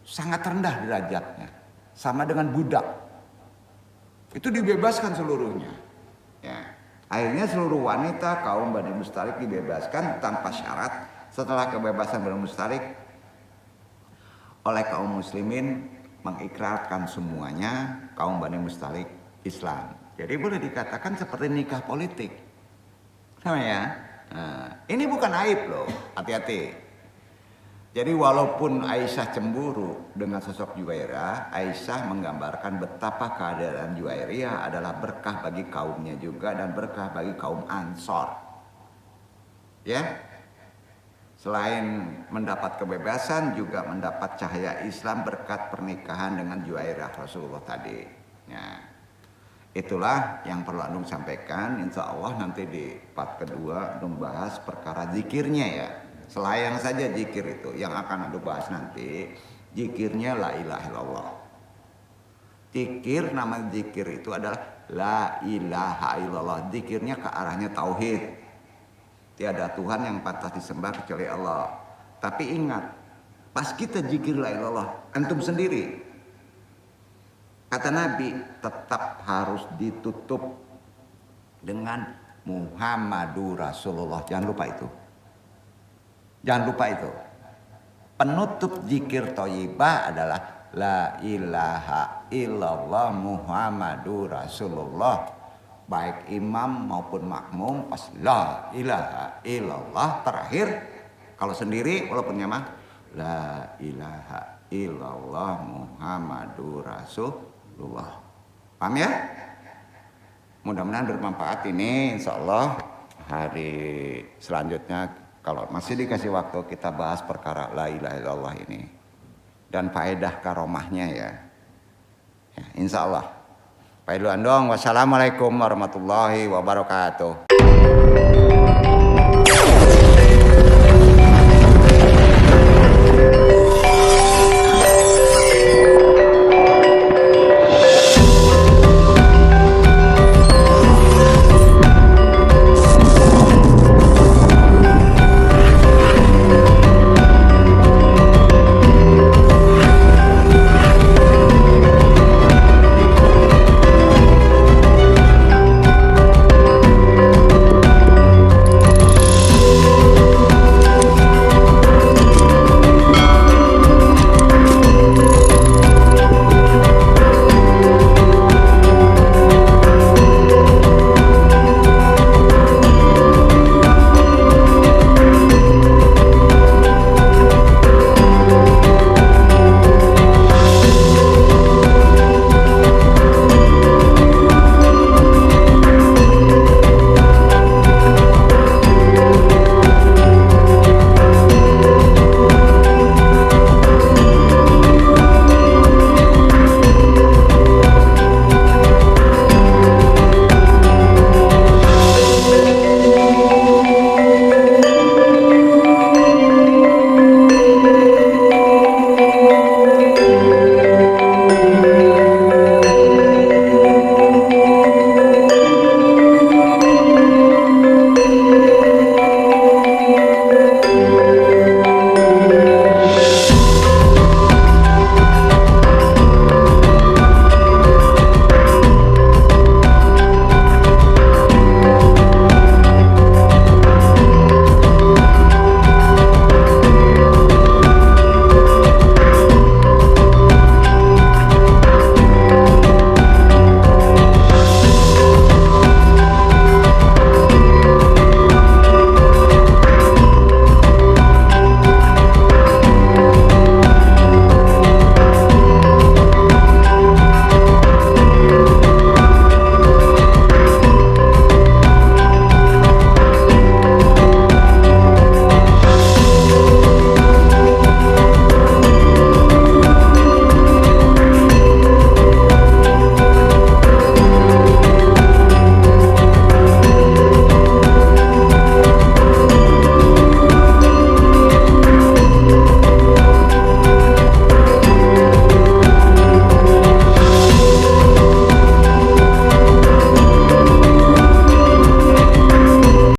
sangat rendah derajatnya, sama dengan budak. Itu dibebaskan seluruhnya. Ya. Akhirnya seluruh wanita kaum Bani Mustalik dibebaskan tanpa syarat. Setelah kebebasan Bani Mustalik oleh kaum muslimin mengikrarkan semuanya kaum Bani Mustalik Islam. Jadi boleh dikatakan seperti nikah politik. Sama ya? Nah, ini bukan aib loh, hati-hati. Jadi walaupun Aisyah cemburu dengan sosok Juwairiyah, Aisyah menggambarkan betapa keadaan Juwairiyah adalah berkah bagi kaumnya juga dan berkah bagi kaum Ansor. Ya, selain mendapat kebebasan juga mendapat cahaya Islam berkat pernikahan dengan Juwairiyah Rasulullah tadi. Ya, itulah yang perlu Anung sampaikan. Insya Allah nanti di part kedua membahas perkara zikirnya ya. Selayang saja zikir itu yang akan Anung bahas nanti. Zikirnya la ilaha illallah. Zikir, nama zikir itu adalah la ilaha illallah. Zikirnya ke arahnya tauhid. Tiada Tuhan yang pantas disembah kecuali Allah. Tapi ingat, pas kita zikir la ilaha illallah, antum sendiri, kata Nabi, tetap harus ditutup dengan Muhammadur Rasulullah. Jangan lupa itu. Jangan lupa itu. Penutup zikir thayyibah adalah la ilaha illallah Muhammadur Rasulullah. Baik imam maupun makmum pas la ilaha illallah terakhir. Kalau sendiri walaupun nyamah la ilaha illallah Muhammadur Rasulullah. Paham ya? Mudah-mudahan bermanfaat ini. Insyaallah hari selanjutnya kalau masih dikasih waktu kita bahas perkara la ilaha illallah ini dan faedah karomahnya ya. Ya, insyaallah. Pak Ilu Andong, wassalamualaikum warahmatullahi wabarakatuh.